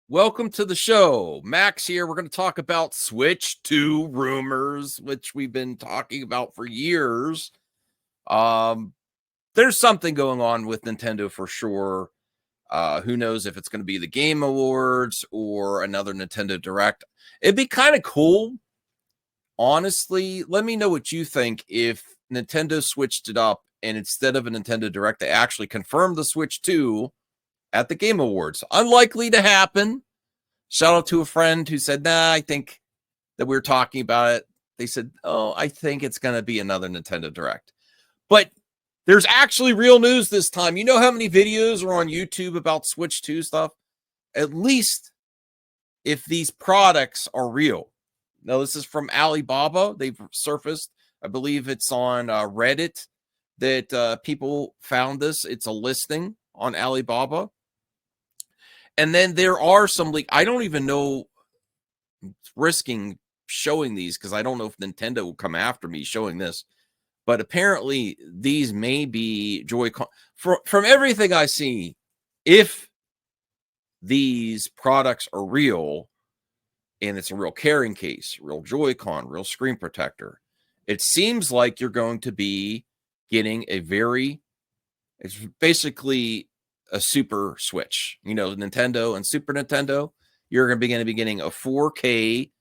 Welcome to the show. Max here. We're going to talk about Switch 2 rumors, which we've been talking about for years. Um, there's something going on with Nintendo for sure. Who knows if it's going to be the Game Awards or another Nintendo Direct. It'd be kind of cool. Honestly, let me know what you think if Nintendo switched it up and instead of a Nintendo Direct, they actually confirmed the Switch 2 at the Game Awards. Unlikely to happen. Shout out to a friend who said, nah, I think that we were talking about it. They said, oh, I think it's going to be another Nintendo Direct. But there's actually real news this time. You know how many videos are on YouTube about Switch 2 stuff? At least if these products are real. Now, this is from Alibaba. They've surfaced, I believe it's on Reddit that people found this. It's a listing on Alibaba. And then there are some I don't even know, risking showing these because I don't know if Nintendo will come after me showing this. But apparently these may be Joy-Con. From everything I see, if these products are real and it's a real carrying case, real Joy-Con, real screen protector, it seems like you're going to be getting it's basically a super Switch, Nintendo and Super Nintendo. You're going to be getting a 4K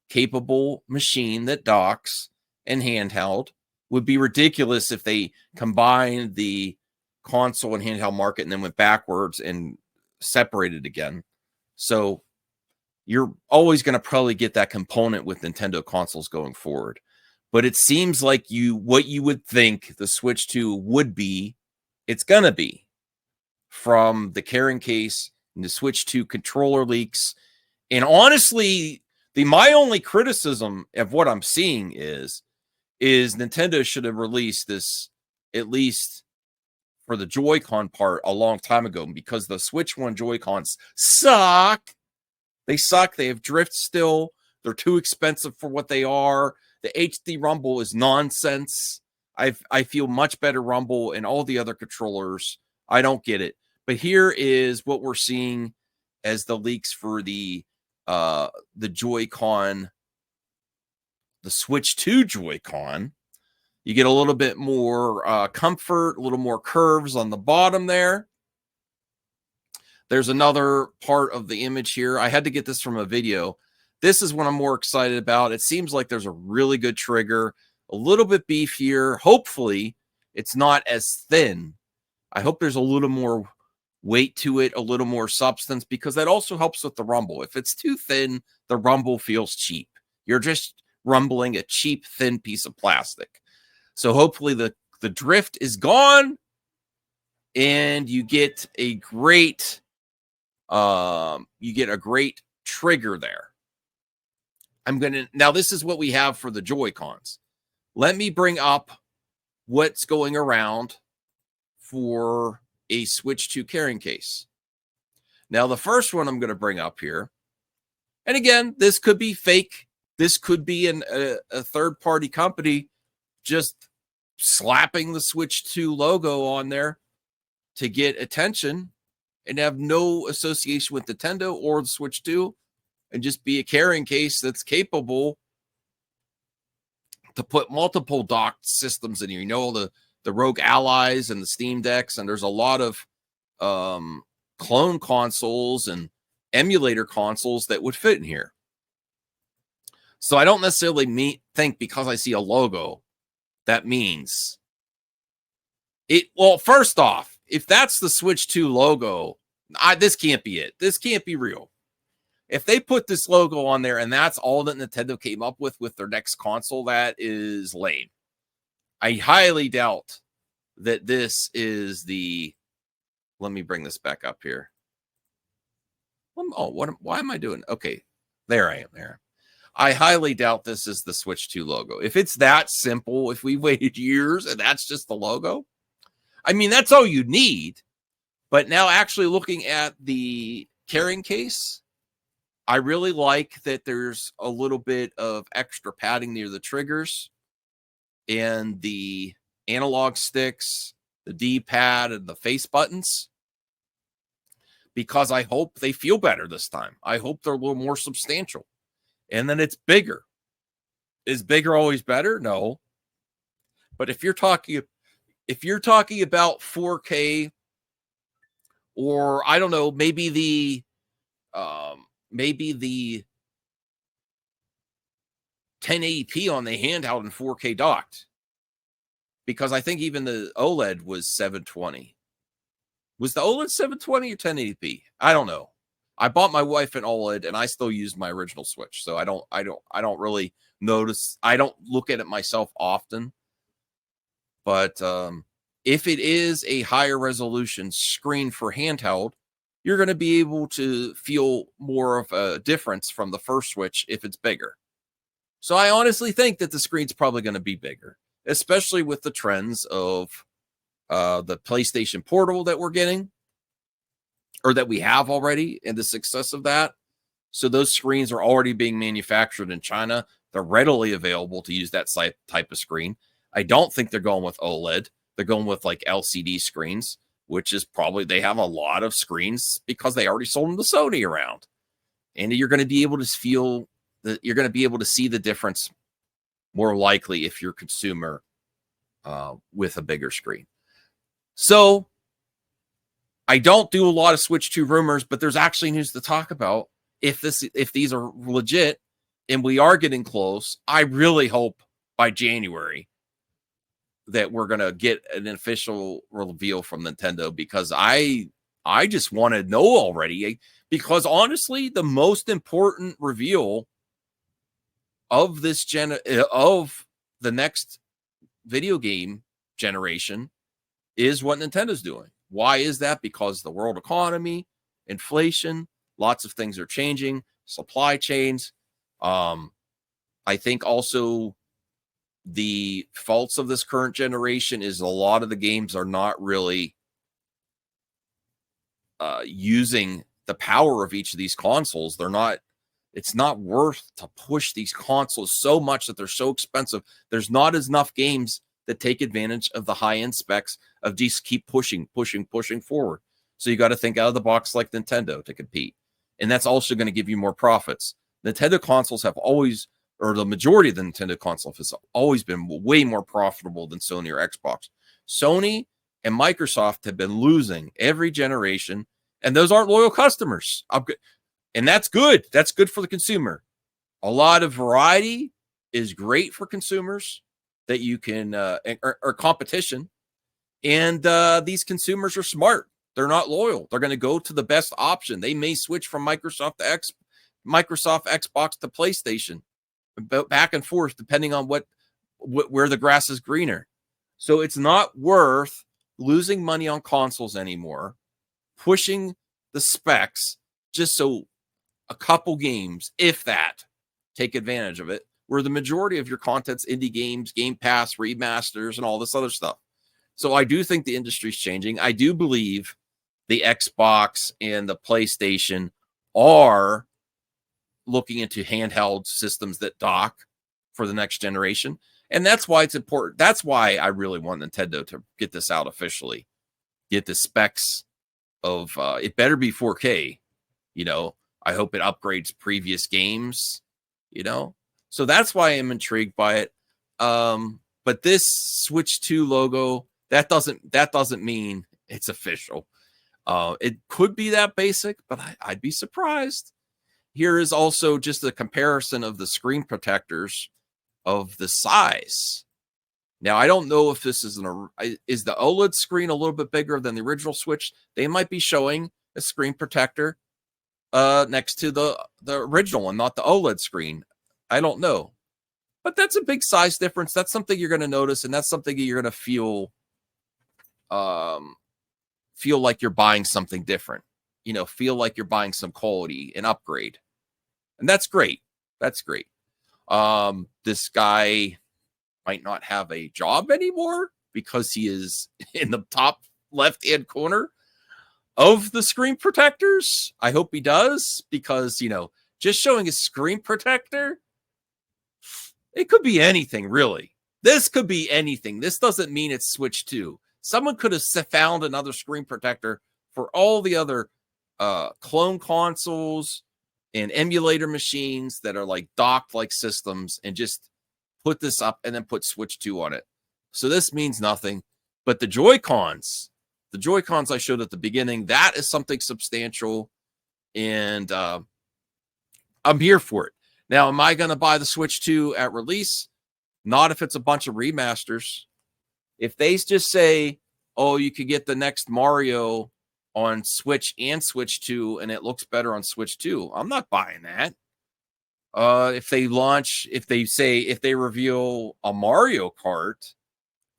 capable machine that docks and handheld. Would be ridiculous if they combined the console and handheld market and then went backwards and separated again. So you're always going to probably get that component with Nintendo consoles going forward. But it seems like what you would think the Switch 2 would be, it's going to be. From the carrying case and the Switch 2 controller leaks. And honestly, my only criticism of what I'm seeing is Nintendo should have released this, at least for the Joy-Con part, a long time ago, because the Switch 1 Joy-Cons suck. They suck. They have drift still. They're too expensive for what they are. The HD rumble is nonsense. I feel much better rumble in all the other controllers. I don't get it. But here is what we're seeing as the leaks for the Joy-Con, the Switch 2 Joy-Con. You get a little bit more comfort, a little more curves on the bottom there. There's another part of the image here. I had to get this from a video. This is what I'm more excited about. It seems like there's a really good trigger, a little bit beefier. Hopefully, it's not as thin. I hope there's a little more weight to it, a little more substance, because that also helps with the rumble. If it's too thin, the rumble feels cheap. You're just rumbling a cheap, thin piece of plastic. So hopefully the drift is gone and you get a great trigger there. Now this is what we have for the Joy-Cons. Let me bring up what's going around for a Switch 2 carrying case. Now, the first one I'm going to bring up here, and again, this could be fake. This could be a third-party company just slapping the Switch 2 logo on there to get attention and have no association with Nintendo or the Switch 2 and just be a carrying case that's capable to put multiple docked systems in here. The Rogue Allies and the Steam Decks, and there's a lot of clone consoles and emulator consoles that would fit in here. So I don't necessarily think because I see a logo, that means it. Well, first off, if that's the Switch 2 logo, this can't be it. This can't be real. If they put this logo on there and that's all that Nintendo came up with their next console, that is lame. I highly doubt that this is the. Let me bring this back up here. Why am I doing? Okay, there I am there. I highly doubt this is the Switch 2 logo. If it's that simple, if we waited years and that's just the logo, I mean, that's all you need. But now actually looking at the carrying case, I really like that there's a little bit of extra padding near the triggers and the analog sticks, the D-pad, and the face buttons. because I hope they feel better this time. I hope they're a little more substantial. And then it's bigger. Is bigger always better? No. But if you're talking about 4K, or I don't know, maybe the 1080p on the handheld and 4K docked, because I think even the OLED was 720. Was the OLED 720 or 1080p? I don't know. I bought my wife an OLED and I still use my original Switch, so I don't really notice. I don't look at it myself often. But if it is a higher resolution screen for handheld, you're going to be able to feel more of a difference from the first Switch if it's bigger. So I honestly think that the screen's probably going to be bigger, especially with the trends of the PlayStation Portal that we're getting, or that we have already, and the success of that. So those screens are already being manufactured in China. They're readily available to use that type of screen. I don't think they're going with OLED. They're going with like LCD screens, which is probably, they have a lot of screens because they already sold them to Sony around. And you're going to be able to feel that you're going to be able to see the difference more likely if you're a consumer with a bigger screen. So I don't do a lot of Switch 2 rumors, but there's actually news to talk about. If these are legit and we are getting close, I really hope by January that we're going to get an official reveal from Nintendo, because I just want to know already, because honestly, the most important reveal of this of the next video game generation is what Nintendo's doing. Why is that? Because the world economy, inflation, lots of things are changing, supply chains. I think also the faults of this current generation is a lot of the games are not really using the power of each of these consoles. It's not worth to push these consoles so much that they're so expensive. There's not enough games that take advantage of the high-end specs of just keep pushing forward. So you got to think out of the box like Nintendo to compete. And that's also going to give you more profits. Nintendo consoles have always, or the majority of the Nintendo console has always been way more profitable than Sony or Xbox. Sony and Microsoft have been losing every generation, and those aren't loyal customers. And that's good. That's good for the consumer. A lot of variety is great for consumers, that you can, or competition. And these consumers are smart. They're not loyal. They're going to go to the best option. They may switch from Microsoft Xbox to PlayStation, back and forth, depending on where the grass is greener. So it's not worth losing money on consoles anymore, pushing the specs just so a couple games, if that, take advantage of it, where the majority of your content's indie games, Game Pass, remasters, and all this other stuff. So I do think the industry's changing. I do believe the Xbox and the PlayStation are looking into handheld systems that dock for the next generation. And that's why it's important. That's why I really want Nintendo to get this out officially. Get the specs of, it better be 4K, I hope it upgrades previous games, So that's why I'm intrigued by it. But this Switch 2 logo, that doesn't mean it's official. It could be that basic, but I'd be surprised. Here is also just a comparison of the screen protectors of the size. Now, I don't know if this is is the OLED screen a little bit bigger than the original Switch. They might be showing a screen protector next to the original one, not the OLED screen. I don't know. But that's a big size difference. That's something you're going to notice, and that's something you're going to feel like you're buying something different. Feel like you're buying some quality and upgrade. And that's great. That's great. This guy might not have a job anymore because he is in the top left-hand corner of the screen protectors. I hope he does, because, just showing a screen protector, it could be anything, really. This could be anything. This doesn't mean it's Switch 2. Someone could have found another screen protector for all the other clone consoles and emulator machines that are like docked like systems and just put this up and then put Switch 2 on it. So this means nothing. But the Joycons I showed at the beginning, that is something substantial. And I'm here for it. Now, am I going to buy the Switch 2 at release? Not if it's a bunch of remasters. If they just say, oh, you could get the next Mario on Switch and Switch 2, and it looks better on Switch 2, I'm not buying that. If they reveal a Mario Kart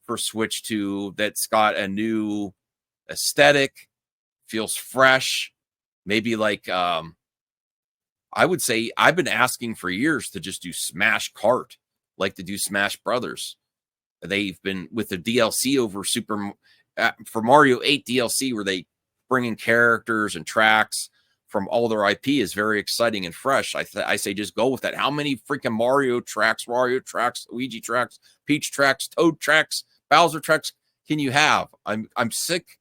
for Switch 2 that's got a new aesthetic, feels fresh, maybe like I would say I've been asking for years to just do Smash Kart, like to do Smash Brothers. They've been with the DLC over for Mario 8 DLC, where they bring in characters and tracks from all their IP is very exciting and fresh. I say just go with that. How many freaking Mario tracks, Luigi tracks, Peach tracks, Toad tracks, Bowser tracks can you have? I'm sick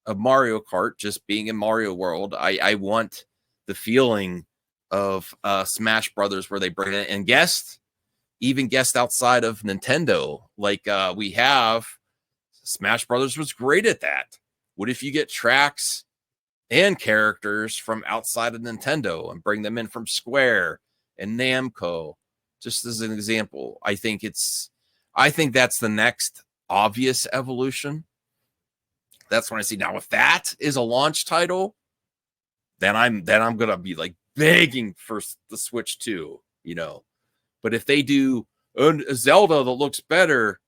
of Mario Kart just being in Mario World. I want the feeling of Smash Brothers, where they bring it and even guest outside of Nintendo. Like we have Smash Brothers was great at that. What if you get tracks and characters from outside of Nintendo and bring them in from Square and Namco? Just as an example, I think that's the next obvious evolution. That's when I see now, if that is a launch title, then I'm gonna be like begging for the Switch 2, you know. But if they do a Zelda that looks better,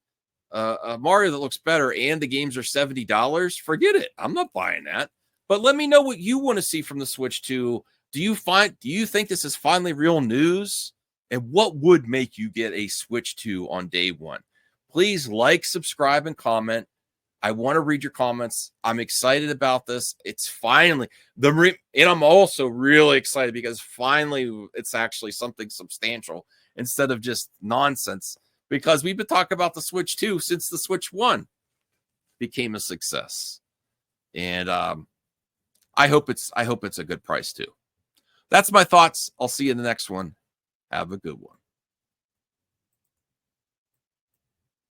a Mario that looks better, and the games are $70, forget it. I'm not buying that. But let me know what you want to see from the Switch 2. Do you think this is finally real news? And what would make you get a Switch 2 on day one? Please like, subscribe, and comment. I want to read your comments. I'm excited about this. It's finally and I'm also really excited because finally it's actually something substantial instead of just nonsense. Because we've been talking about the Switch 2 since the Switch 1 became a success. And I hope it's a good price too. That's my thoughts. I'll see you in the next one. Have a good one.